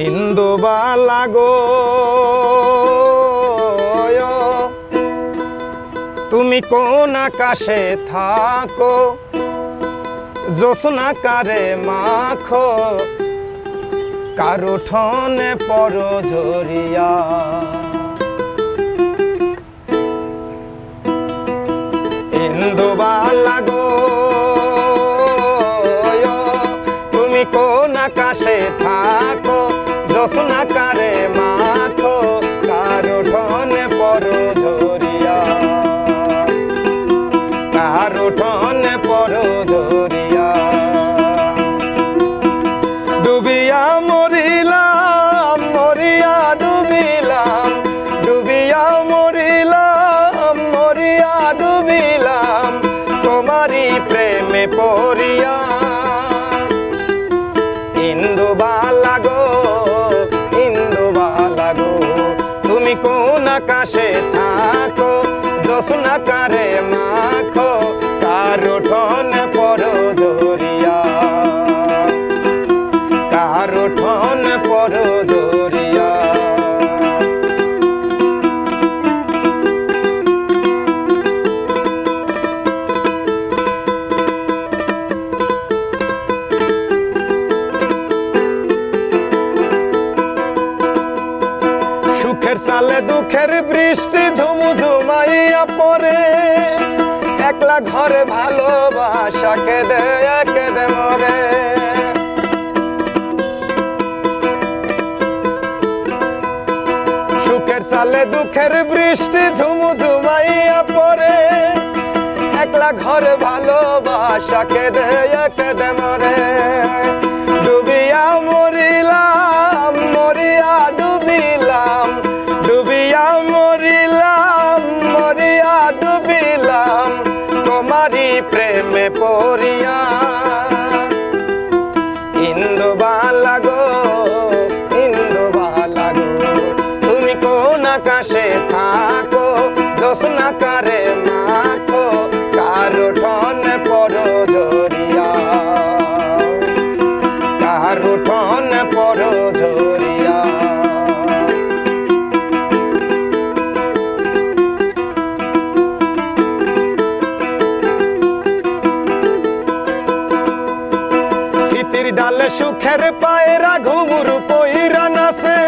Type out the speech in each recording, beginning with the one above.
ইন্দুবালা গো তুমি কোন আকাশে থাকো, জ্যোৎস্না কারে মাখো, কার উঠোনে পড়ো ঝরিয়া। ইন্দুবালা গো তুমি কোন আকাশে থাকো, জ্যোৎস্না কারে মাখো, কার উঠোনে পড়ো ঝরিয়া, কার উঠোনে পড়ো ঝরিয়া। ডুবিয়া মরিলাম মরিয়া ডুবিলাম, ডুবিয়া মরিলাম মরিয়া ডুবিলাম, তোমারই প্রেমে পড়িয়া। ইন্দুবালা গো ইন্দুবালা গো তুমি কোন আকাশে থাকো, জ্যোৎস্না কারে মাখো, কার উঠোনে পড়ো ঝরিয়া, কার উঠোনে পড়ো ঝরিয়া। সুখের সালে দুঃখের বৃষ্টি ঝুমঝুমাইয়া পড়ে, একলা ঘরে ভালোবাসা কেঁদে কেঁদে মরে। সুখের সালে দুঃখের বৃষ্টি ঝুমঝুমাইয়া পড়ে, একলা ঘরে ভালোবাসা কেঁদে কেঁদে মরে। ডুবিয়া মরিলাম মরিয়া ডুবিলাম, ডুবিয়া মরিলাম মরিয়া ডুবিলাম, তোমারই প্রেমে পড়িয়া। ইন্দুবালা গো ইন্দুবালা গো তুমি কোন আকাশে থাকো, জ্যোৎস্না কারে মাখো, কার উঠোনে পড়ো ঝরিয়া, কার উঠোনে পড়ো ঝরিয়া। শীতের ডালে সুখের পায়রা ঘুমুর পইরা নাচে,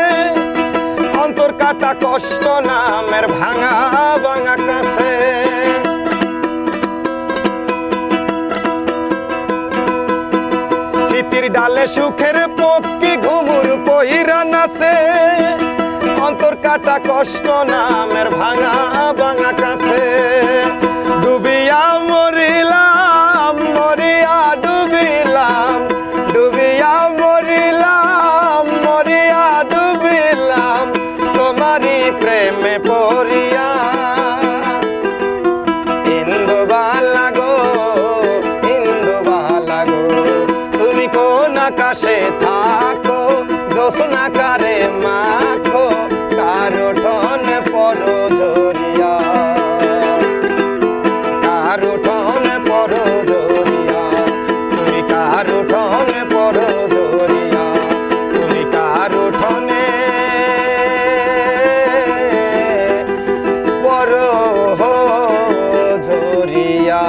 অন্তর কাটা কষ্ট নামের ভাঙা ভাঙা কাছে। শীতের ডালে সুখের পক্ষী ঘুমুর পইরা নাচে, অন্তর কাটা কষ্ট নামের ভাঙা ভাঙা কাছে। ডুবিয়া মরিলাম মরিয়া ডুবিলাম, ডুবিয়া মরিলাম মরিয়া ডুবিলাম, তোমারই প্রেমে পড়িয়া। ইন্দুবালা গো ইন্দুবালা গো তুমি কোন আকাশে থাকো, জ্যোৎস্না কারে মাখো, কার উঠোনে পড়ো ঝরিয়া, কার উঠোনে পড়ো ঝরিয়া। তুমি কার উঠোনে পড়ো ঝরিয়া, তুমি কার উঠোনে পড়ো ঝরিয়া।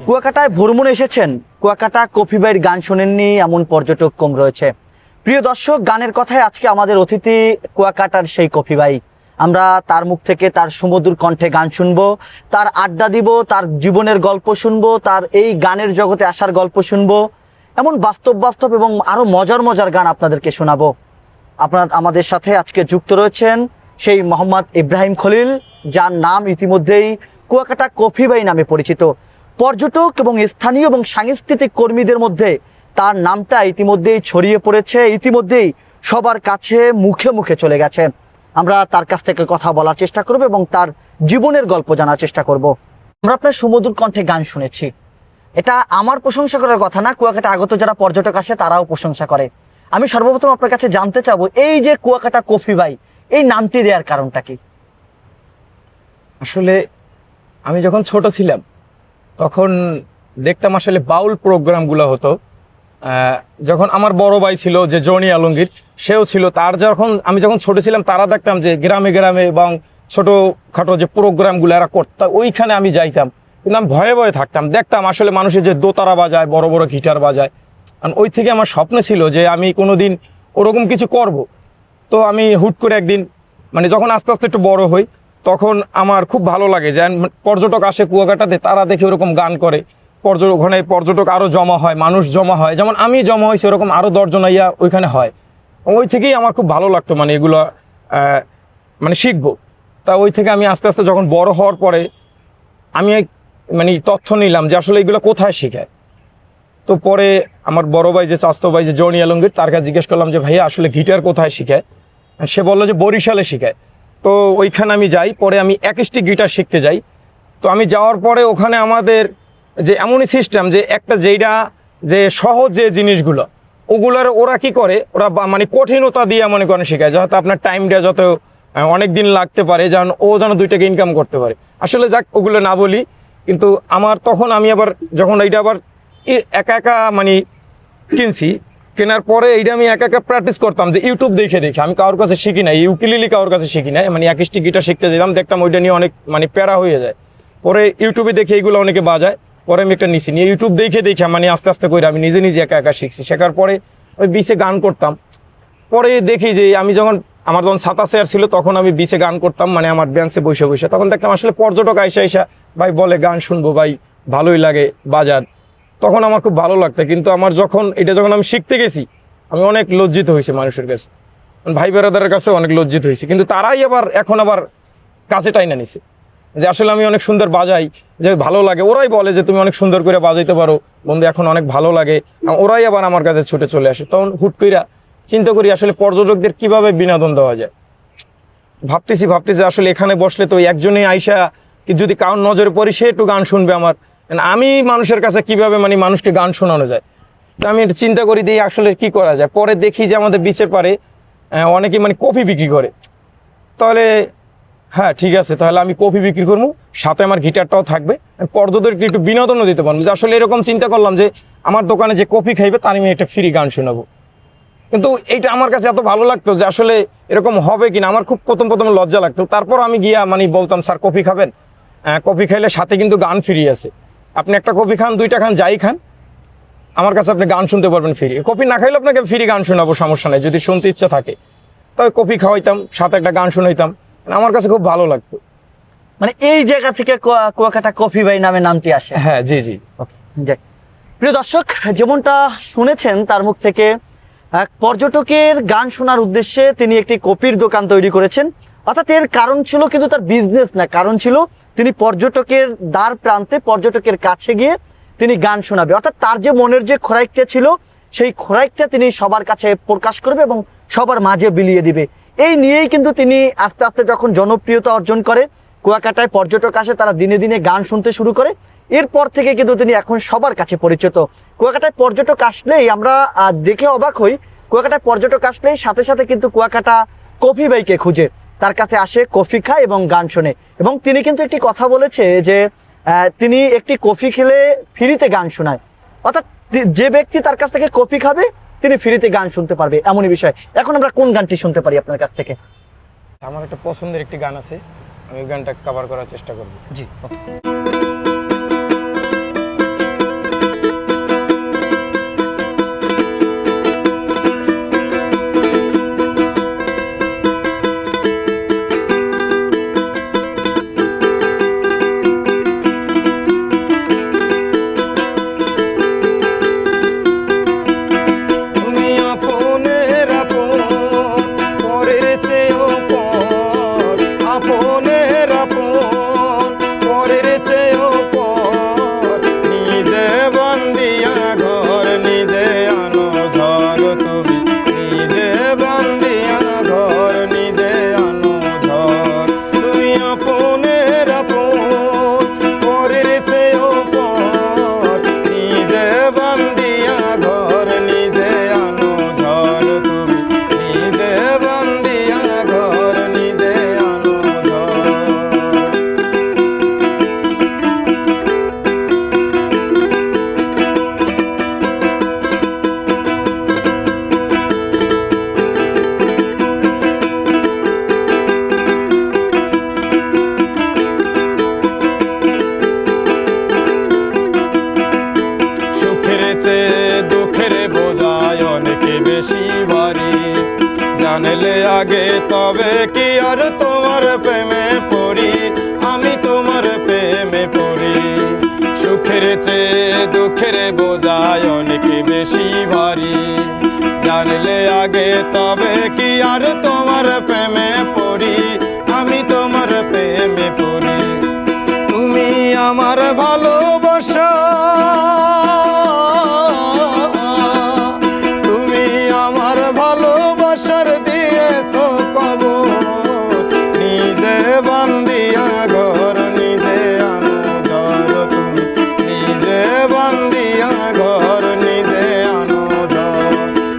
কুয়াকাটায় ভ্রমণে এসেছেন, কুয়াকাটা কফি বাইয়ের গান শোনেননি এমন পর্যটক কম রয়েছে। প্রিয় দর্শক, গানের কথায় আজকে আমাদের অতিথি কুয়াকাটার সেই কফি বাই। আমরা তার মুখ থেকে তার সুমধুর কণ্ঠে গান শুনবো, তার আড্ডা দিব, তার জীবনের গল্প শুনবো, তার এই গানের জগতে আসার গল্প শুনবো, এমন বাস্তব বাস্তব এবং আরো মজার মজার গান আপনাদেরকে শোনাবো। আপনারা আমাদের সাথে আজকে যুক্ত রয়েছেন সেই মোহাম্মদ ইব্রাহিম খলিল, যার নাম ইতিমধ্যেই কুয়াকাটা কফি বাই নামে পরিচিত। পর্যটক এবং স্থানীয় এবং সাংস্কৃতিক কর্মীদের মধ্যে তার নামটা ইতিমধ্যেই ছড়িয়ে পড়েছে, ইতিমধ্যেই সবার কাছে মুখে মুখে চলে গেছে। আমরা তার কাছ থেকে কথা বলার চেষ্টা করব এবং তার জীবনের গল্প জানার চেষ্টা করব। আমরা আপনার সুমধুর কণ্ঠে গান শুনেছি, এটা আমার প্রশংসা করার কথা না, কুয়াকাটা আগত যারা পর্যটক আসে তারাও প্রশংসা করে। আমি সর্বপ্রথম আপনার কাছে জানতে চাবো, এই যে কুয়াকাটা কফি বাই, এই নামটি দেওয়ার কারণটা কি? আসলে আমি যখন ছোট ছিলাম তখন দেখতাম আসলে বাউল প্রোগ্রামগুলো হতো, যখন আমার বড় ভাই ছিল যে জনি আলমগীর, সেও ছিল। আমি যখন ছোট ছিলাম তারা দেখতাম যে গ্রামে গ্রামে এবং ছোটোখাটো যে প্রোগ্রামগুলো এরা করতাম, ওইখানে আমি যাইতাম, কিন্তু আমি ভয়ে ভয়ে থাকতাম, দেখতাম আসলে মানুষের যে দোতারা বাজায়, বড় বড় গিটার বাজায়। আর ওই থেকে আমার স্বপ্ন ছিল যে আমি কোনোদিন ওরকম কিছু করব। তো আমি হুট করে একদিন, মানে যখন আস্তে আস্তে একটু বড় হই, তখন আমার খুব ভালো লাগে যে পর্যটক আসে কুয়াকাটাতে, তারা দেখে ওরকম গান করে, ওখানে পর্যটক আরও জমা হয়, মানুষ জমা হয়, যেমন আমি জমা হয়েছি ওরকম আরও 10 জন আইয়া ওইখানে হয়। ওই থেকেই আমার খুব ভালো লাগতো, মানে এগুলো মানে শিখবো। তা ওই থেকে আমি আস্তে আস্তে যখন বড় হওয়ার পরে আমি মানে তথ্য নিলাম যে আসলে এগুলো কোথায় শেখায়। তো পরে আমার বড় ভাই যে চাস্তো ভাই যে জনি আলমগীর, তার কাছে জিজ্ঞেস করলাম যে ভাইয়া আসলে গিটার কোথায় শেখায়। সে বললো যে বরিশালে শেখায়। তো ওইখানে আমি যাই, পরে আমি অ্যাকুস্টিক গিটার শিখতে যাই। তো আমি যাওয়ার পরে ওখানে আমাদের যে এমনই সিস্টেম যে একটা যেইটা যে সহজ যে জিনিসগুলো ওগুলোর ওরা কি করে, ওরা মানে কঠিনতা দিয়ে মনে করেন শেখায়, যাতে আপনার টাইমটা যত অনেক দিন লাগতে পারে, যেন ও যেন 2 টাকা ইনকাম করতে পারে। আসলে যাক, ওগুলো না বলি, কিন্তু আমার তখন আমি আবার যখন এইটা আবার একা একা মানে কিনছি, কেনার পরে এইটা আমি একা একা প্র্যাকটিস করতাম যে ইউটিউব দেখে দেখে। আমি কারোর কাছে শিখি নাই, ইউকেলেলে কারোর কাছে শিখি নাই, মানে অ্যাকুস্টিক গিটার শিখতে যেতাম, দেখতাম ওইটা নিয়ে অনেক মানে প্যারা হয়ে যায়। পরে ইউটিউবে দেখে এইগুলো অনেকে বাজায়, পরে আমি একটা নিছি, নিয়ে ইউটিউব দেখে দেখে মানে আস্তে আস্তে করে আমি নিজে নিজে একা একা শিখছি। শেখার পরে ওই বিচে গান করতাম। পরে দেখি যে আমার যখন 27 ইয়ার ছিল, তখন আমি বিচে গান করতাম, মানে আমার বেঞ্চে বসে বসে। তখন দেখতাম আসলে পর্যটক আইসা ভাই বলে গান শুনবো ভাই, ভালোই লাগে বাজার। তখন আমার খুব ভালো লাগতো, কিন্তু আমার যখন আমি শিখতে গেছি, আমি অনেক লজ্জিত হয়েছি মানুষের কাছে, ভাই বেড়াদারের কাছে অনেক লজ্জিত হয়েছি। কিন্তু তারাই এখন আবার কাছে টাইনা নিছে যে আসলে আমি অনেক সুন্দর বাজাই, যে ভালো লাগে। ওরাই বলে যে তুমি অনেক সুন্দর করে বাজাইতে পারো বন্ধু, এখন অনেক ভালো লাগে। ওরাই আবার আমার কাছে ছুটে চলে আসে। তখন হুট কইরা চিন্তা করি আসলে পর্যটকদের কিভাবে বিনোদন দেওয়া যায়। ভাবতেছি আসলে এখানে বসলে তো একজনই আইসা যদি কারোর নজরে পড়ি, সে একটু গান শুনবে আমার, আমি মানুষের কাছে কিভাবে মানে মানুষকে গান শোনানো যায়। তো আমি এটা চিন্তা করি দিয়ে আসলে কি করা যায়। পরে দেখি যে আমাদের বিচের পারে অনেকেই মানে কফি বিক্রি করে। তাহলে হ্যাঁ ঠিক আছে, তাহলে আমি কফি বিক্রি করবো, সাথে আমার গিটারটাও থাকবে, পর্যটককে একটু বিনোদনও দিতে পারবো। যে আসলে এরকম চিন্তা করলাম যে আমার দোকানে যে কফি খাইবে তার আমি একটা ফ্রি গান শোনাবো। কিন্তু এইটা আমার কাছে এত ভালো লাগতো যে আসলে এরকম হবে কিনা, আমার খুব প্রথম লজ্জা লাগতো। তারপর আমি গিয়া মানে বলতাম, স্যার কফি খাবেন? কফি খাইলে সাথে কিন্তু গান ফ্রি আছে, আপনি একটা কফি খান, 2টা খান, যাই খান, আমার কাছে আপনি গান শুনতে পারবেন ফ্রি। কফি না খাইলে আপনাকে ফ্রি গান শোনাবো, সমস্যা নেই, যদি শুনতে ইচ্ছা থাকে। তবে কফি খাওয়াইতাম, সাথে একটা গান শুনাইতাম, আমার কাছে খুব ভালো লাগতো। মানে এই জায়গা থেকে কুয়াকাটা কফি ভাই নামে নামটি আসে। হ্যাঁ, জি জি। যাক, প্রিয় দর্শক, যেমনটা শুনেছেন তার মুখ থেকে, এক পর্যটকের গান শোনার উদ্দেশ্যে তিনি একটি কফির দোকান তৈরি করেছেন। অর্থাৎ এর কারণ ছিল কিন্তু তার বিজনেস না, কারণ ছিল তিনি পর্যটকের দ্বার প্রান্তে, পর্যটকের কাছে গিয়ে তিনি গান শোনাবে। অর্থাৎ তার যে মনের যে খোরাকটা ছিল, সেই খোরাকটা তিনি সবার কাছে প্রকাশ করবে এবং সবার মাঝে বিলিয়ে দিবে। এই নিয়েই কিন্তু তিনি আস্তে আস্তে যখন জনপ্রিয়তা অর্জন করে, কুয়াকাটায় পর্যটক আসে, তারা দিনে দিনে গান শুনতে শুরু করে। এরপর থেকে কিন্তু তিনি এখন সবার কাছে পরিচিত। কুয়াকাটায় পর্যটক আসলেই আমরা দেখে অবাক হই, কুয়াকাটায় পর্যটক আসলেই সাথে সাথে কিন্তু কুয়াকাটা কফি ভাইকে খুঁজে, তার কাছে আসে, কফি খায় এবং গান শোনে। এবং তিনি কিন্তু একটি কথা বলেছে যে তিনি একটি কফি খেলে ফ্রিতে গান শোনায়। অর্থাৎ যে ব্যক্তি তার কাছ থেকে কফি খাবে তিনি ফ্রিতে গান শুনতে পারবে, এমনই বিষয়। এখন আমরা কোন গানটি শুনতে পারি আপনার কাছ থেকে? আমার একটা পছন্দের একটি গান আছে, আমি ওই গানটা কভার করার চেষ্টা করব। জি, আপনের আপন পরের চেয়েও বেশি ভারী। জানলে আগে তবে কি আর তোমার প্রেমে পড়ি, আমি তোমার প্রেমে পড়ি। সুখের চেয়ে দুঃখের বোঝায় অনেক বেশি ভারী। জানলে আগে তবে কি আর তোমার প্রেমে পড়ি, আমি তোমার প্রেমে পড়ি। তুমি আমার ভালোবাসা, তুমি আমার ভালোবাসার দিয়েছো কবর। নিজে বান্দিয়া ঘর নিজে আনো ঘর, তুমি নিজে বান্দিয়া ঘর নিজে আনো ঘর।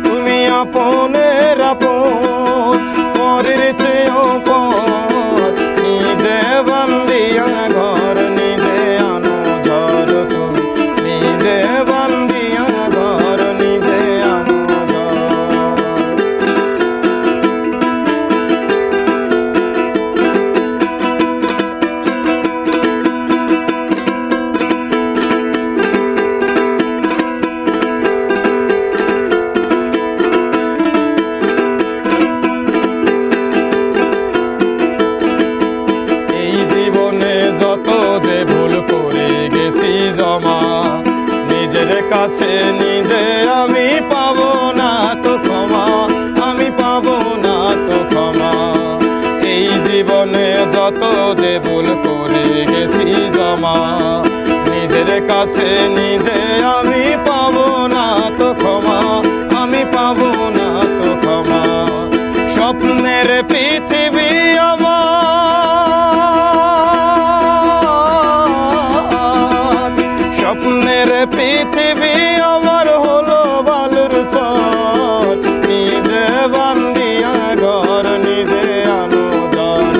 তুমি আপনের আপন পরের চেয়েও পর, নিজে বান্দিয়া ঘর নিজে আনো ঘর, তুমি নিজে বান্দিয়া ঘর নিজে আনো ঘর। এই জীবনে যত যে ভুল করে গেছি জমা, নিজের কাছে নিজে আমি পাবো না তো ক্ষমা, আমি পাবো না তো ক্ষমা। এই জীবনে যত যে ভুল করে গেছি জমা, নিজের কাছে নিজে আমি পাবো না তো ক্ষমা, আমি পাবো না তো ক্ষমা। স্বপ্নের পৃথিবী আমার, স্বপ্নের পৃথিবী আমার হলো বালুর চর। নিজে বান্দিয়া ঘর নিজে আনো ঘর,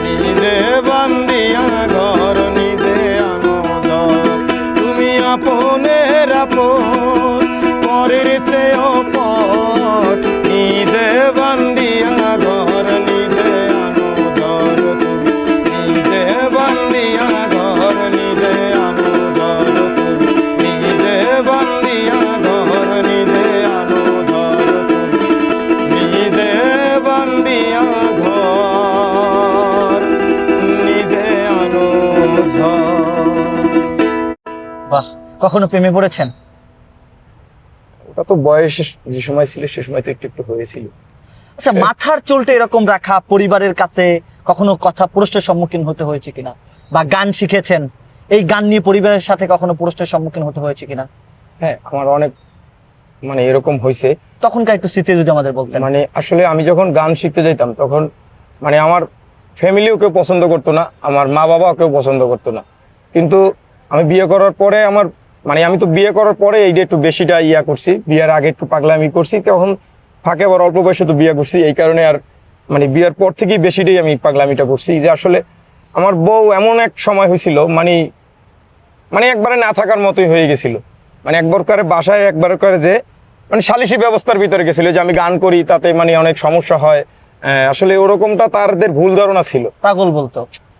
নিজে বান্দিয়া ঘর নিজে আনো ঘর। তুমি আপনের আপন পরের চেয়েও পর, নিজে বান্দিয়া ঘর নিজে আনো ঘর, তুমি নিজে বান্দিয়া ঘর নিজে আনো ঘর, তুমি নিজে বান্দিয়া ঘর নিজে আনো ঘর, তুমি নিজে বান্দিয়া ঘর নিজে আনো ঘর। বাহ, কখনো প্রেমে পড়েছেন? ওটা তো বয়স যে সময় ছিল সে সময় তো একটু একটু হয়েছিল। আচ্ছা, মাথার চুলটা এরকম রাখা, পরিবারের কাছে কখনো কথা প্রশ্নের সম্মুখীন হতে হয়েছে কিনা, বা গান শিখেছেন, এই গান নিয়ে পরিবারের সাথে কখনো প্রশ্নের সম্মুখীন হতে হয়েছে কিনা? হ্যাঁ, আমার অনেক মানে এরকম হয়েছে। তখনকার একটু স্মৃতি যদি আমাদের বলতেন। মানে আসলে আমি যখন গান শিখতে যেতাম তখন মানে আমার ফ্যামিলিও কেউ পছন্দ করতো না, আমার মা বাবাও কেউ পছন্দ করতো না। কিন্তু আমি বিয়ে করার পরে আমার মানে আমি তো বিয়ে করার পরে এইটা একটু বেশিটা ইয়া করছি, বিয়ের আগে একটু পাগলামি করছি, তখন ফাঁকে আবার অল্প বয়সে তো বিয়ে করছি, এই কারণে আর মানে বিয়ের পর থেকেই বেশিটাই আমি পাগলামিটা করছি। যে আসলে আমার বউ এমন এক সময় হয়েছিল মানে মানে একবারে না থাকার মতোই হয়ে গেছিল। মানে একবার করে বাসায় একবার করে যে মানে সালিশি ব্যবস্থার ভিতরে গেছিল যে আমি গান করি তাতে মানে অনেক সমস্যা হয়। আসলে ওরকমটা তাদের ভুল ধারণা ছিল। পাগল বলতো,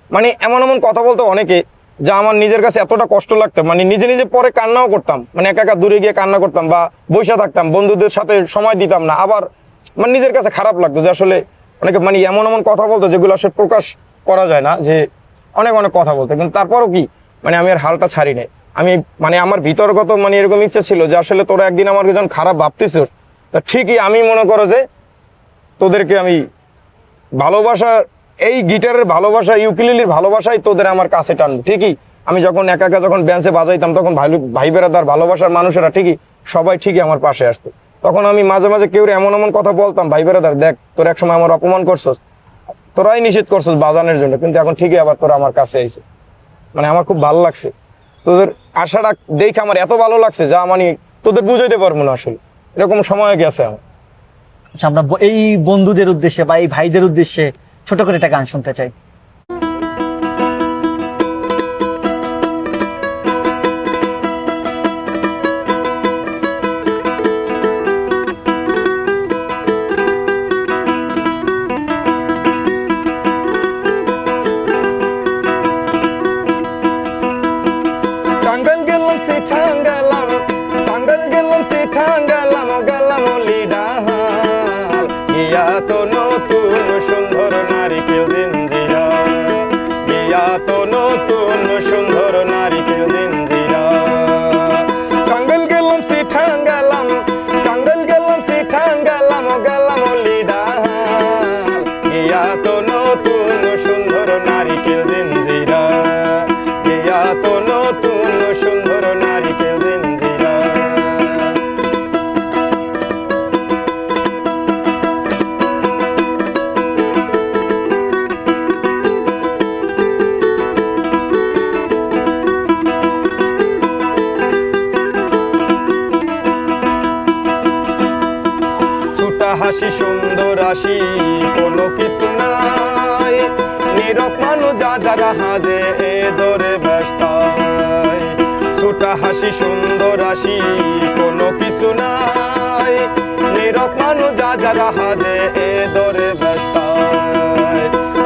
মানে এমন এমন কথা বলতো অনেকে, যা আমার নিজের কাছে এতটা কষ্ট লাগতো, মানে নিজে নিজে পরে কান্নাও করতাম, মানে একা একা দূরে গিয়ে কান্না করতাম বা বসে থাকতাম, বন্ধুদের সাথে সময় দিতাম না। আবার মানে নিজের কাছে খারাপ লাগতো যে আসলে অনেকে মানে এমন এমন কথা বলতো যেগুলো আসলে প্রকাশ করা যায় না, যে অনেক অনেক কথা বলতো। কিন্তু তারপরও কি মানে আমি আর হালটা ছাড়ি নাই। আমি মানে আমার ভিতরগত মানে এরকম ইচ্ছা ছিল যে আসলে তোরা একদিন আমার যখন খারাপ ভাবতেছিস, তা ঠিকই আমি মনে করো যে তোদেরকে আমি ভালোবাসা, এই গিটারের ভালোবাসা, ইউকুলেলের ভালোবাসাই তোদের আমার কাছে টানবো। ঠিকই আমি যখন একা একা যখন বেঞ্চে বাজাইতাম তখন ভাই বেড়াদার ভালোবাসার মানুষেরা ঠিকই সবাই ঠিকই আমার পাশে আসতো। তখন আমি মাঝে মাঝে কেউ এমন এমন কথা বলতাম, ভাই বেড়াদার দেখ তোর এক সময় আমার অপমান করছস, তোরাই নিষেধ করছস বাজানোর জন্য, কিন্তু এখন ঠিকই আবার তোরা আমার কাছে আইছে। মানে আমার খুব ভালো লাগছে তোদের আশাটা দেখে, আমার এত ভালো লাগছে যা মানে তোদের বুঝাইতে পারবো না, আসলে এরকম সময় গেছে আমার। আচ্ছা, আমরা এই বন্ধুদের উদ্দেশ্যে বা এই ভাইদের উদ্দেশ্যে ছোট করে একটা গান শুনতে চাই। টাঙ্গাইল গেলাম সিঠাং গেলাম, টাঙ্গাইল গেলাম সিঠাং গেলাম, গেলাম ছোটা হাসি সুন্দর হাসি কোনো কিছু নাই, নীরব মানুষ যা যারা হাজে এ দরে ব্যস্ত। ছোটা হাসি সুন্দর হাসি কোনো কিছু নাই, নীরব মানুষ যা যারা হাজে এ দরে ব্যস্ত।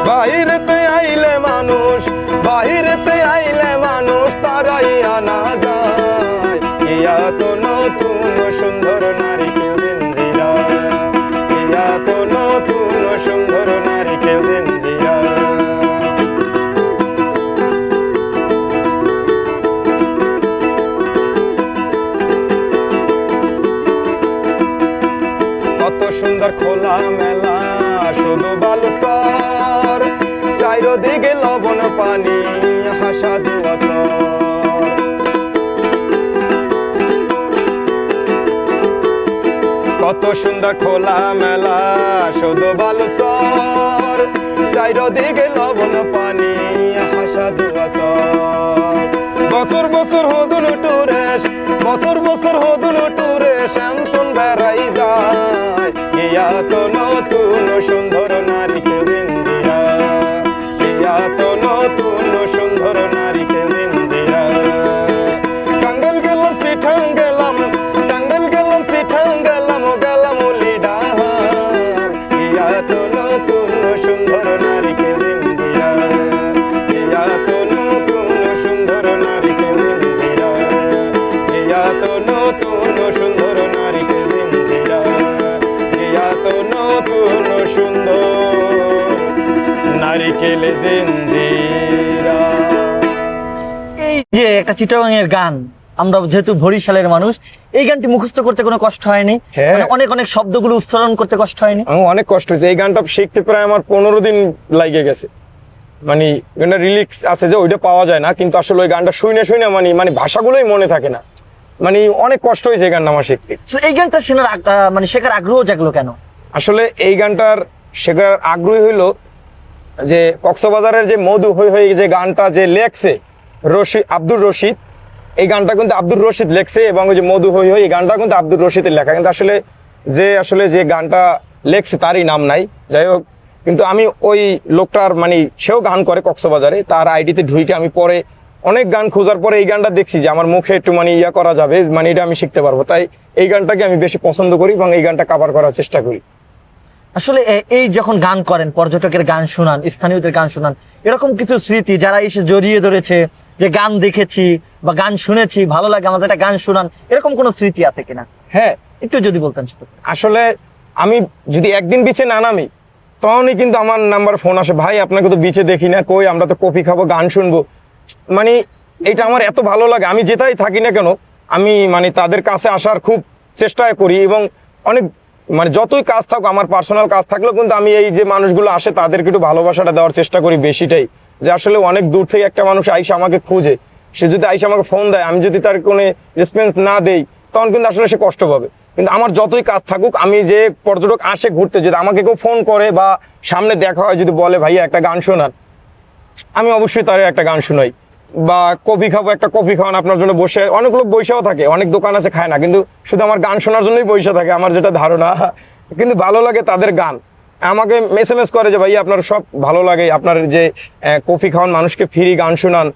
বাহিরেতে আইলে মানুষ, বাহিরেতে আইলে মানুষ তারাই আনা যায়, ইয়া তো নতুন সুন্দর নারিকেল জিঞ্জিরা, ইয়া তো নতুন সুন্দর নারিকেল জিঞ্জিরা। কত সুন্দর খোলা মেলা শুধু বালুচর, চারিদিকে লবণ পানি হাসা দুয়াশর। কত সুন্দর খোলা মেলা শুধু বালুচর, চারিদিকে লবণ পানি হাসা দুয়াশর। বছর বছর হদুন টুরেশ, বছর বছর হদুন টুরেশ এমন বেড়াই যায়, ইয়া তো নতুন সুন্দর নারিকেল জিঞ্জিরা, ইয়া তো নতুন সুন্দর নারিকেল জিঞ্জিরা। টাঙ্গাইল গেলাম সিঠাং গেলাম, টাঙ্গাইল গেলাম সিঠাং গেলাম, গেলাম লিডার, ইয়া তো নতুন সুন্দর নারিকেল জিঞ্জিরা, ইয়া তো নতুন সুন্দর নারিকেল জিঞ্জিরা, ইয়া তো নতুন সুন্দর নারিকেল জিঞ্জিরা, ইয়া তো নতুন সুন্দর নারিকেল জিঞ্জিরা। এই যে একটা চিটাগাংয়ের গান, আমরা যেহেতু বরিশালের মানুষ, এই গানটি মুখস্থ করতে কোনো কষ্ট হয়নি? হ্যাঁ। মানে অনেক অনেক শব্দগুলো উচ্চারণ করতে কষ্ট হয়নি? আমার অনেক কষ্ট হয়েছে, এই গানটা শিখতে প্রায় আমার 15 দিন লাগে গেছে। মানে গানটা রিলিক্স আছে যে ওইটা পাওয়া যায় না, কিন্তু আসলে ওই গানটা শুনে শুনে মানে ভাষাগুলোই মনে থাকে না। মানে অনেক কষ্ট হয়েছে এই গানটা আমার শিখতে। আসলে এই গানটা শোনার মানে শেখার আগ্রহ জাগলো কেন? আসলে এই গানটার শেখার আগ্রহী হইলো যে কক্সবাজারের যে মধু হই হই যে গানটা যে লেখছে আব্দুর রশিদ, এই গানটা কিন্তু আব্দুর রশিদ লেখছে, এবং ওই যে মধু হই হই এই গানটা কিন্তু আব্দুর রশিদের লেখা, কিন্তু আসলে যে গানটা লেখছে তারই নাম নাই। যাই হোক, কিন্তু আমি ওই লোকটার মানে সেও গান করে কক্সবাজারে, তার আইডিতে ঢুইকে আমি পরে অনেক গান খোঁজার পরে এই গানটা দেখছি যে আমার মুখে একটু মানে ইয়া করা যাবে, মানে এটা আমি শিখতে পারবো, তাই এই গানটাকে আমি বেশি পছন্দ করি এবং এই গানটা কভার করার চেষ্টা করি। আসলে এই যখন গান করেন, পর্যটকের গান শোনান, স্থানীয়দের গান শোনান, এরকম কিছু স্মৃতি যারা এসে জড়িয়ে ধরেছে যে গান দেখেছি বা গান শুনেছি, ভালো লাগে, আমাদের একটা গান শোনান, এরকম কোনো স্মৃতি আছে কিনা? হ্যাঁ, একটু যদি বলতেন। আসলে আমি যদি একদিন বিচে না নামি তখনই কিন্তু আমার নাম্বার ফোন আসে, ভাই আপনাকে তো বিচে দেখি না, কই আমরা তো কফি খাবো, গান শুনবো। মানে এটা আমার এত ভালো লাগে, আমি যেটাই থাকি না কেন আমি মানে তাদের কাছে আসার খুব চেষ্টা করি, এবং অনেক মানে যতই কাজ থাকুক, আমার পার্সোনাল কাজ থাকলেও কিন্তু আমি এই যে মানুষগুলো আসে তাদেরকে একটু ভালোবাসাটা দেওয়ার চেষ্টা করি বেশিটাই। যে আসলে অনেক দূর থেকে একটা মানুষ আইসা আমাকে খুঁজে, সে যদি আইসা আমাকে ফোন দেয়, আমি যদি তার কোনো রেসপন্স না দেই তখন কিন্তু আসলে সে কষ্ট পাবে। কিন্তু আমার যতই কাজ থাকুক, আমি যে পর্যটক আসে ঘুরতে, যদি আমাকে কেউ ফোন করে বা সামনে দেখা হয়, যদি বলে ভাইয়া একটা গান শোনান, আমি অবশ্যই তার একটা গান শোনাই। বা কফি খাবো, একটা কফি খাওয়ান আপনার জন্য বসে, অনেক লোক বৈশাও থাকে, অনেক দোকান আছে খায় না, কিন্তু শুধু আমার গান শোনার জন্যই বৈশা থাকে, আমার যেটা ধারণা। কিন্তু ভালো লাগে তাদের গান, আমাকে SMS করে যে ভাইয়া আপনার সব ভালো লাগে, আপনার যে কফি খাওয়ান, মানুষকে ফ্রি গান শোনান,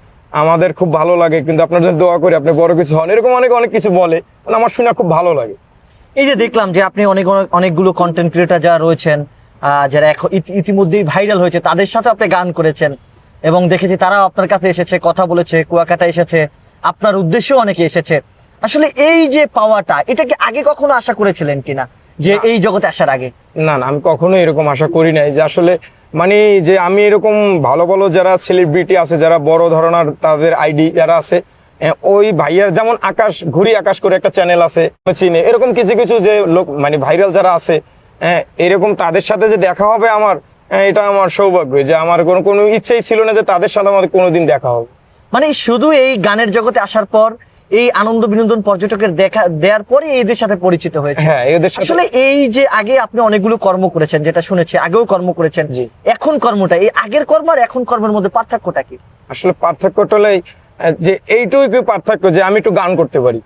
আমাদের খুব ভালো লাগে, কিন্তু আপনার জন্য দোয়া করি আপনি বড় কিছু হন, এরকম অনেক অনেক কিছু বলে, আমার শুনে খুব ভালো লাগে। এই যে দেখলাম যে আপনি অনেকগুলো কন্টেন্ট ক্রিয়েটার যারা রয়েছেন, যারা এখন ইতিমধ্যেই ভাইরাল হয়েছে, তাদের সাথে আপনি গান করেছেন, এবং দেখেছি তারাও আপনার কাছে এসেছে, কথা বলেছে, কুয়াকাটা এসেছে, আপনার উদ্দেশ্যেও অনেকে এসেছে। আসলে এই যে পাওয়াটা, এটা কি আগে কখনো আশা করেছিলেন কিনা, যে এই জগতে আসার আগে? না না, আমি কখনো এরকম আশা করি নাই যে আসলে মানে যে আমি এরকম ভালো ভালো যারা সেলিব্রিটি আছে, যারা বড় ধরনের তাদের আইডি যারা আছে, ওই ভাইয়ার যেমন ঘুরি আকাশ করে একটা চ্যানেল আছে চিনে, এরকম কিছু কিছু যে লোক মানে ভাইরাল যারা আছে, এরকম তাদের সাথে যে দেখা হবে আমার, এটা আমার সৌভাগ্য, যে আমার কোনো ইচ্ছেই ছিল না যে তাদের সাথে আমাদের কোনোদিন দেখা হবে। মানে শুধু এই গানের জগতে আসার পর, এই আনন্দ বিনোদন পর্যটকের দেওয়ার পরে এদের সাথে পরিচিত হয়েছে। হ্যাঁ, এদের সাথে আসলে এই যে আগে আপনি অনেকগুলো কর্ম করেছেন, যেটা শুনেছি আগেও কর্ম করেছেন, জি। এখন কর্মটা, এই আগের কর্ম আর এখন কর্মের মধ্যে পার্থক্যটা কি? আসলে পার্থক্যটা হলো যে এইটুকু পার্থক্য যে আমি একটু গান করতে পারি,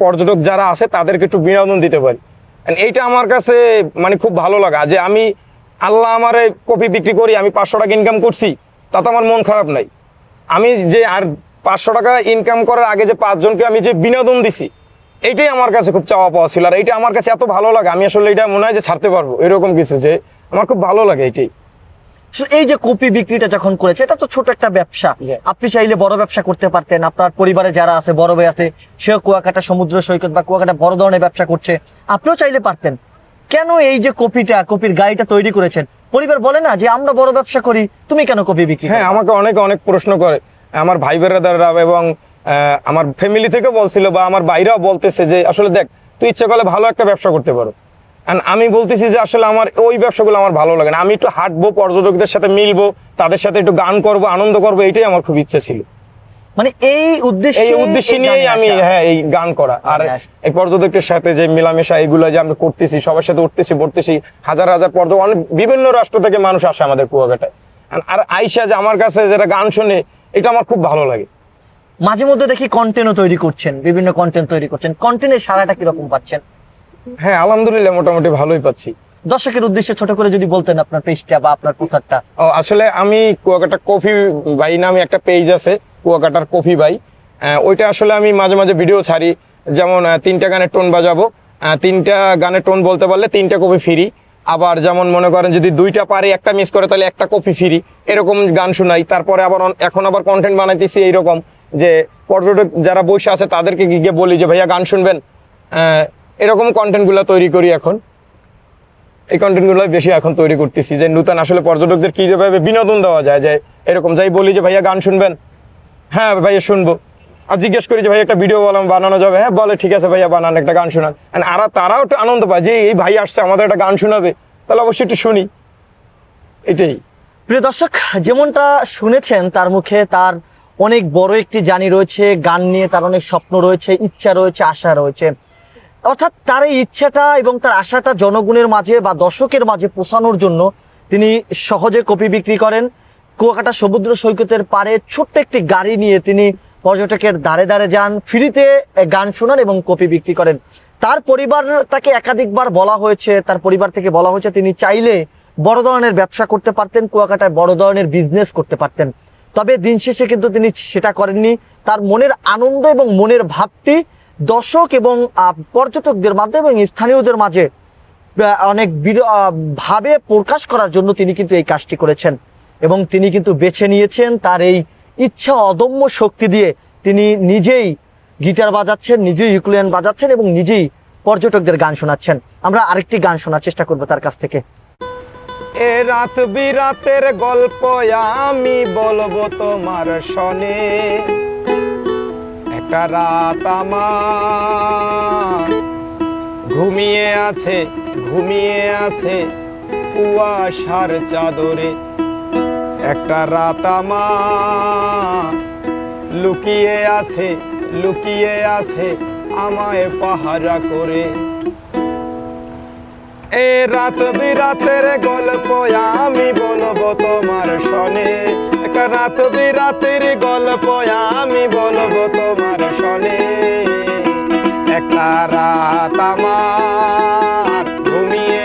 পর্যটক যারা আছে তাদেরকে একটু বিনোদন দিতে পারি। And এইটা আমার কাছে মানে খুব ভালো লাগা যে আমি আল্লাহ আমারে কপি বিক্রি করি, আমি 500 টাকা ইনকাম করছি, তাতে আমার মন খারাপ নাই। আমি যে আর 500 টাকা ইনকাম করার আগে যে 5 জনকে আমি যে বিনোদন দিছি, এইটাই আমার কাছে খুব চাওয়া পাওয়া ছিল। আর এইটা আমার কাছে এত ভালো লাগে, আমি আসলে এটা মনে হয় যে ছাড়তে পারবো এরকম কিছু, যে আমার খুব ভালো লাগে এইটাই। আসলে এই যে কপি বিক্রিটা যখন করেছে, এটা তো ছোট একটা ব্যবসা। আপনি চাইলে বড় ব্যবসা করতে পারতেন। আপনার পরিবারে যারা আছে, বড় ভাই আছে, সেও কুয়াকাটা সমুদ্র সৈকত বা কুয়াকাটা বড় ধরনের ব্যবসা করছে, আপনিও চাইলে পারতেন। কেন এই যে কপির গাড়িটা তৈরি করেছেন? পরিবার বলে না যে আমরা বড় ব্যবসা করি, তুমি কেন কপি বিক্রি? হ্যাঁ, আমাকে অনেক প্রশ্ন করে আমার ভাই বেরাদাররা, এবং আমার ফ্যামিলি থেকে বলছিল, বা আমার বাইরেও বলতেছে যে আসলে দেখ, তুই ইচ্ছা করলে ভালো একটা ব্যবসা করতে পারো। And আমি বলতেছি যে আসলে আমার ওই ব্যবসাগুলো আমার ভালো লাগে না, আমি একটু হাঁটবো, পর্যটকদের সাথে মিলবো, তাদের সাথে একটু গান করব, আনন্দ করব, এটাই আমার খুব ইচ্ছা ছিল। মানে এই উদ্দেশ্য নিয়েই আমি এই গান করা আর এই পর্যটকদের সাথে যে মেলামেশা, এগুলো যে আমরা করতেছি, সবার সাথে উঠতেছি বলতেছি, হাজার হাজার পর্যটক, অনেক বিভিন্ন রাষ্ট্র থেকে মানুষ আসে আমাদের কুয়াকাটায়। আর আইসা যে আমার কাছে যারা গান শুনে, এটা আমার খুব ভালো লাগে। মাঝে মধ্যে দেখি কন্টেন্টও তৈরি করছেন, বিভিন্ন কন্টেন্ট তৈরি করছেন, কন্টেন্টের সারাটা কিরকম পাচ্ছেন? হ্যাঁ, আলহামদুলিল্লাহ মোটামুটি ভালোই পাচ্ছি। দর্শকের উদ্দেশ্যে ছোট করে যদি বলতেন আপনার পেজটা বা আপনার প্রচারটা। আসলে আমি কুয়াকাটা কফি ভাই নামে একটা পেজ আছে, কুয়াকাটার কফি ভাই, ওইটা আসলে আমি মাঝে মাঝে ভিডিও ছাড়ি, যেমন 3টা গানের টোন বাজাবো, 3টা গানের টোন বলতে পারলে 3টা কপি ফ্রি। আবার যেমন মনে করেন যদি 2টা পারি, একটা মিস করে, তাহলে একটা কপি ফ্রি, এরকম গান শোনাই। তারপরে আবার এখন আবার কন্টেন্ট বানাইতেছি এইরকম, যে পর্যটক যারা বসে আছে তাদেরকে গিয়ে বলি যে ভাইয়া গান শুনবেন, এরকম কন্টেন্টগুলো তৈরি করি। এখন এই কন্টেন্টগুলো বেশি এখন তৈরি করতেছি, যে নতুন আসলে পর্যটকদের কীভাবে বিনোদন দেওয়া যায়, যে এরকম যাই বলি যে ভাইয়া গান শুনবেন, হ্যাঁ ভাইয়া শুনবো। আর জিজ্ঞেস করি যে ভাই একটা ভিডিও বানানো যাবে, হ্যাঁ বলে ঠিক আছে ভাইয়া বানান, একটা গান শোনান। আর তারাও একটু আনন্দ পায় যে এই ভাই আসছে আমাদের একটা গান শোনাবে, তাহলে অবশ্যই একটু শুনি। এটাই। প্রিয় দর্শক, যেমনটা শুনেছেন তার মুখে, তার অনেক বড় একটি জার্নি রয়েছে, গান নিয়ে তার অনেক স্বপ্ন রয়েছে, ইচ্ছা রয়েছে, আশা রয়েছে। অর্থাৎ তার এই ইচ্ছাটা এবং তার আশাটা জনগণের মাঝে বা দর্শকের মাঝে পৌঁছানোর জন্য তিনি সহজে কপি বিক্রি করেন। কুয়াকাটা সমুদ্র সৈকতের পাড়ে ছোট্ট একটি গাড়ি নিয়ে তিনি পর্যটকের দ্বারে দ্বারে যান, ফ্রিতে গান শোনান এবং কপি বিক্রি করেন। তার পরিবার, তাকে একাধিকবার বলা হয়েছে, তার পরিবার থেকে বলা হয়েছে তিনি চাইলে বড় ধরনের ব্যবসা করতে পারতেন, কুয়াকাটায় বড় ধরনের বিজনেস করতে পারতেন। তবে দিন শেষে কিন্তু তিনি সেটা করেননি। তার মনের আনন্দ এবং মনের ভাবটি দর্শক এবং পর্যটকদের মাধ্যমে এবং স্থানীয়দের মাঝে অনেক ভাবে প্রকাশ করার জন্য তিনি কিন্তু এই কাজটি করেছেন। এবং তিনি কিন্তু বেছে নিয়েছেন তার এই ইচ্ছা, অদম্য শক্তি দিয়ে তিনি নিজেই গিটার বাজাচ্ছেন, নিজেই ইউকুলেলেন বাজাচ্ছেন এবং নিজেই পর্যটকদের গান শোনাচ্ছেন। আমরা আরেকটি গান শোনার চেষ্টা করবো তার কাছ থেকে। এ রাত বিরাতের গল্প আমি বলবো তোমার শনে, একটা রাত আমার ঘুমিয়ে আছে কুয়াশার চাদরে, একটা রাত আমার লুকিয়ে আছে আমায় পাহারা করে। এ রাত বিরাতের গল্প আমি বলবো তোমার শনে, একটা রাত বিরাতের গল্প আমি বলবো তোমার শনে, একটা রাত আমার ঘুমিয়ে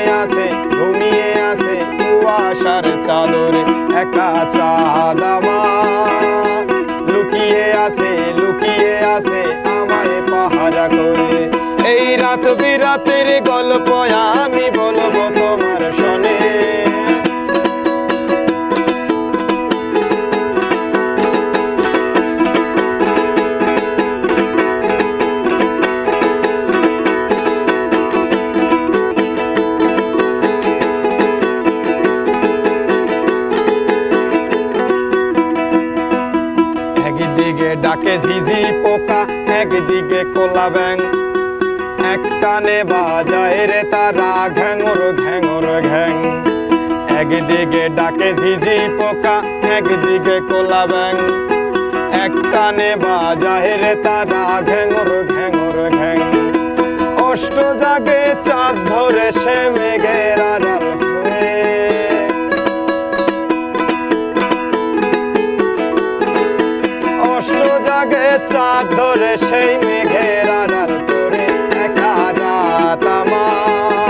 আছে কুয়াশার চাদরে, একটা চাঁদ আমার লুকিয়ে আছে আমায় পাহারা করে। এই রাত বিরাতের গল্প আমি বলবো তোমার শনে। একদিকে ডাকে ঝিঝি পোকা, একদিকে কোলা ব্যাং, এক টানে বাজায় রে তারা ঘ্যাঙর ঘ্যাং। একদিকে ডাকে ঝিঝি পোকা, একদিকে কোলা ব্যাং, এক টানে বাজায় রে তারা ঘ্যাঙর ঘ্যাং। অষ্ট জাগে চাঁদ ধরে সে মেঘের আড়াল হয়ে, অষ্ট জাগে চাঁদ ধরে সেই মেঘের আড়াল করে, একা রাত আমার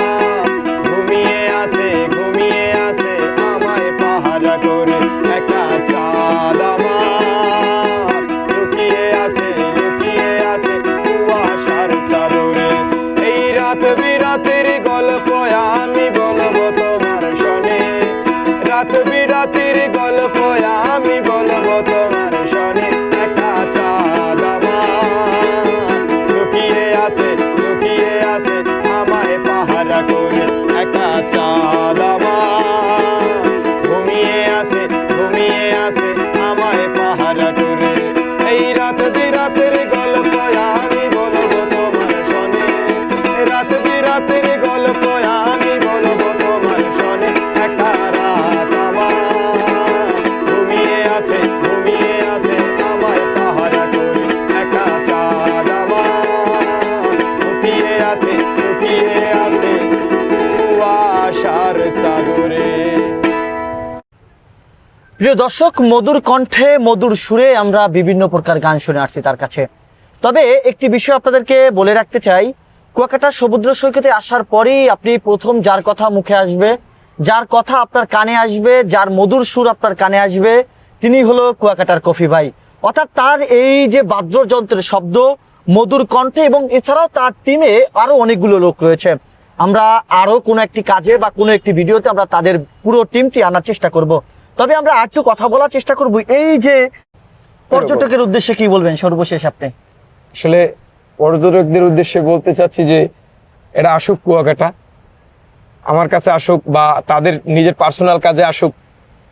প্রিয় দর্শক, মধুর কণ্ঠে মধুর সুরে আমরা বিভিন্ন প্রকার গান শুনে আসছি তার কাছে। তবে একটি বিষয় আপনাদেরকে বলে রাখতে চাই, কুয়াকাটা সমুদ্র সৈকতে আসার পরেই আপনি প্রথম যার কথা মুখে আসবে, যার কথা আপনার কানে আসবে, যার মধুর সুর আপনার কানে আসবে, তিনি হলো কুয়াকাটার কফি ভাই। অর্থাৎ তার এই যে বাদ্যযন্ত্রের শব্দ, মধুর কণ্ঠে এবং এছাড়াও তার টিমে আরো অনেকগুলো লোক রয়েছে। আমরা আরো কোনো একটি কাজে বা কোনো একটি ভিডিওতে আমরা তাদের পুরো টিমটি আনার চেষ্টা করব। তবে আমরা আরেকটু কথা বলার চেষ্টা করব, এই যে পর্যটকের উদ্দেশ্যে কি বলবেন সর্বশেষ আপনি? আসলে পর্যটকদের উদ্দেশ্যে বলতে চাচ্ছি যে এটা আসুক, কুয়াকাটা আমার কাছে আসুক বা তাদের নিজের পার্সোনাল কাজে আসুক।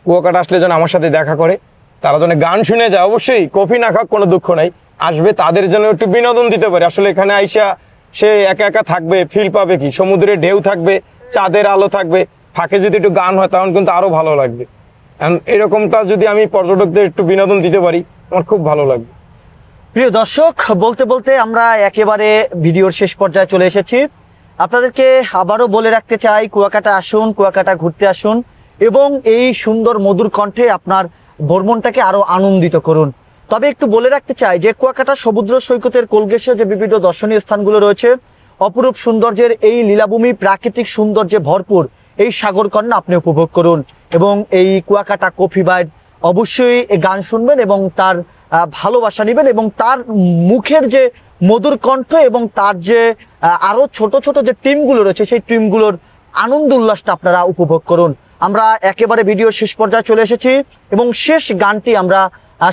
কুয়াকাটা আসলে যেন আমার সাথে দেখা করে, তারা যেন গান শুনে যায়। অবশ্যই কফি না খাক কোনো দুঃখ নাই, আসবে তাদের জন্য একটু বিনোদন দিতে পারে। আসলে এখানে আইসা সে একা একা থাকবে, ফিল পাবে কি, সমুদ্রের ঢেউ থাকবে, চাঁদের আলো থাকবে, ফাঁকে যদি একটু গান হয় তখন কিন্তু আরো ভালো লাগবে। এরকমটা যদি আমি পর্যটকদের একটু বিনোদন দিতে পারি আমার খুব ভালো লাগবে। প্রিয় দর্শক, বলতে বলতে আমরা একেবারে ভিডিওর শেষ পর্যায়ে চলে এসেছি। আপনাদেরকে আবারও বলে রাখতে চাই, কুয়াকাটা আসুন, কুয়াকাটা ঘুরতে আসুন এবং এই সুন্দর মধুর কণ্ঠে আপনার ভ্রমণটাকে আরো আনন্দিত করুন। তবে একটু বলে রাখতে চাই যে কুয়াকাটা সমুদ্র সৈকতের কোলঘেঁষে যে বিভিন্ন দর্শনীয় স্থানগুলো রয়েছে, অপরূপ সৌন্দর্যের এই লীলাভূমি, প্রাকৃতিক সৌন্দর্যে ভরপুর এই সাগরকন্যা আপনি উপভোগ করুন এবং এই কুয়াকাটা কফি বাইট অবশ্যই গান শুনবেন এবং তার ভালোবাসা নেবেন এবং তার মুখের যে মধুর কণ্ঠ এবং তার যে আরো ছোট ছোট যে টিমগুলো রয়েছে সেই টিমগুলোর আনন্দ উল্লাসটা আপনারা উপভোগ করুন। আমরা একেবারে ভিডিওর শেষ পর্যায়ে চলে এসেছি এবং শেষ গানটি আমরা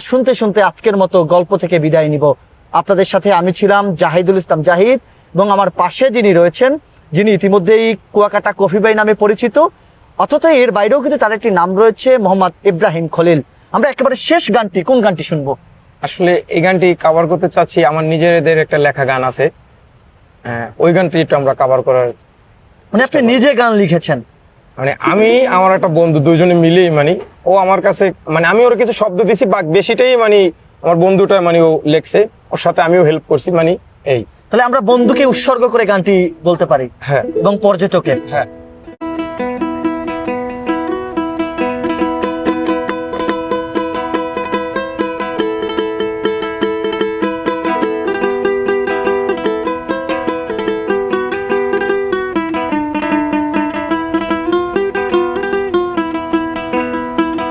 শুনতে শুনতে আজকের মতো গল্প থেকে বিদায় নিব। আপনাদের সাথে আমি ছিলাম জাহিদুল ইসলাম জাহিদ এবং আমার পাশে যিনি রয়েছেন, যিনি ইতিমধ্যেই কুয়াকাটা কফি বাই নামে পরিচিত, অথচ এর বাইরেও কিন্তু তার একটি নাম রয়েছে, মোহাম্মদ ইব্রাহিম খলিল। আমরা একেবারে শেষ গানটি, কোন গানটি শুনবো? আসলে এই গানটি কভার করতে চাচ্ছি, আমার নিজেদের একটা লেখা গান আছে, ওই গানটি একটু আমরা কভার করার। মানে আপনি নিজে গান লিখেছেন? মানে আমি আমার একটা বন্ধু, দুজনে মিলেই মানে ও আমার কাছে, মানে আমি ওর কিছু শব্দ দিছি, বা বেশিটাই মানে আমার বন্ধুটা মানে ও লেখছে, ওর সাথে আমিও হেল্প করছি, মানে এই। তাহলে আমরা বন্ধুকে উৎসর্গ করে গানটি বলতে পারি। হ্যাঁ, এবং পর্যটকে। হ্যাঁ।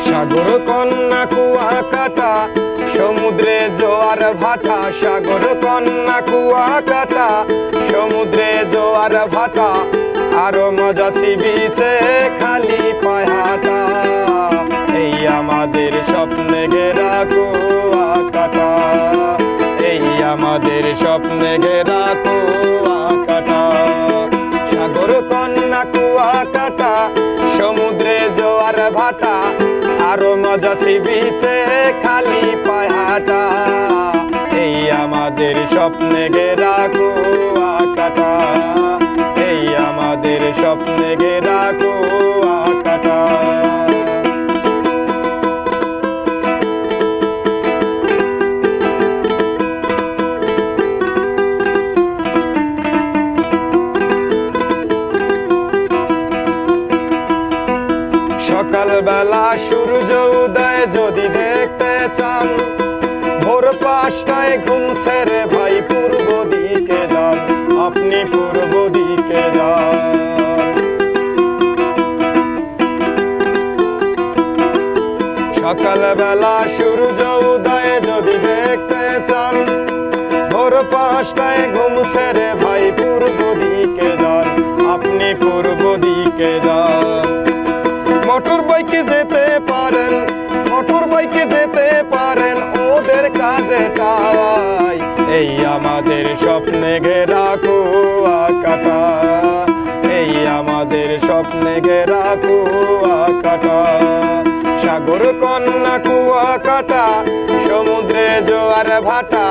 সাগর কন্যা কুয়াকাটা, সমুদ্রে জোয়ার ভাটা, সাগর কন্যা কুয়াকাটা, সমুদ্রে জোয়ার ভাটা, আরো মজা সিবিচে খালি পাহাটা, এই আমাদের স্বপ্নে ঘেরা কুয়াকাটা, এই আমাদের স্বপ্নে ঘেরা কুয়াকাটা। সাগর কন্যা কুয়াকাটা, সমুদ্রে জোয়ার ভাটা, আরো মজা সিবিচে খালি পাহাটা, এই আমাদের স্বপ্নে ঘেরা কুয়াকাটা, এই আমাদের স্বপ্নে ঘেরা কুয়াকাটা। সকালবেলা সূর্য উদয় যদি দেখতে চান, ভোর 5টায় ঘুম সেরে ভাই পূর্ব দিকে যান, আপনি পূর্ব দিকে যান। সকালবেলা সূর্য উদয় যদি দেখতে চান, ভোর 5টায় ঘুম সেরে ভাই পূর্ব দিকে যান, আপনি পূর্ব দিকে যান। মোটর বাইকে যেতে পারেন, মোটর বাইকে যেতে পারেন, ওদের কাজে টাই, এই আমাদের স্বপ্নে ঘেরা কুয়াকাটা, এই আমাদের স্বপ্নে ঘেরা কুয়াকাটা। সাগর কন্যা কুয়াকাটা, সমুদ্রে জোয়ার ভাটা,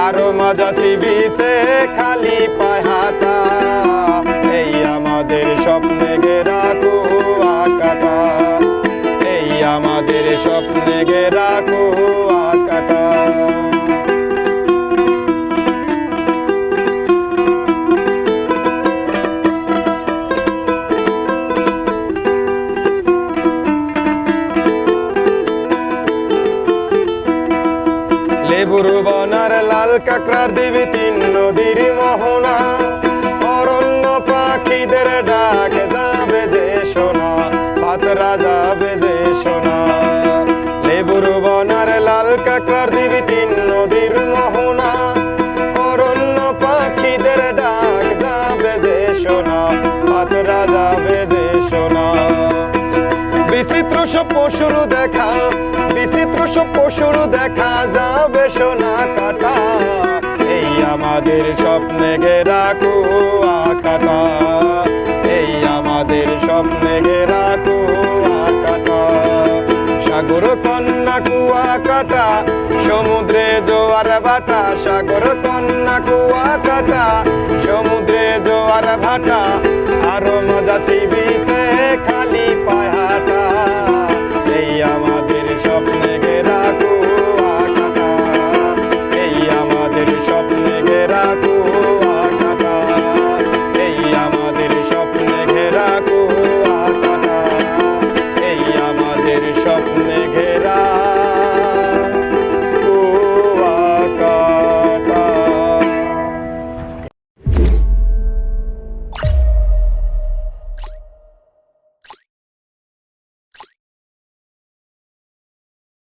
আরো মজা সিবিচে খালি পাহাটা, এই আমাদের স্বপ্নে ঘেরা কুয়াকাটা, এই আমাদের স্বপ্নে ঘেরা কুয়াকাটা। নদীর মোহনা, অরণ্য পাখিদের ডাক যাবে যে শোনা, পাতরা যাবে যে শোনা। লেবুর বনার লাল কাঁকড়ার দিবি তিন নদীর মোহনা, অরণ্য পাখিদের ডাক যাবে যে শোনা, পাতরা যাবে যে শোনা। বিচিত্র সব পশুর দেখা, বিচিত্র সব পশুর দেখা যাবে সোনা কাটা, এই আমাদের স্বপ্নে ঘেরা কুয়াকাটা, এই আমাদের স্বপ্নে ঘেরা কুয়াকাটা। সাগর কন্যা কুয়াকাটা, সমুদ্রে জোয়ার বাটা, সাগর কন্যা কুয়াকাটা,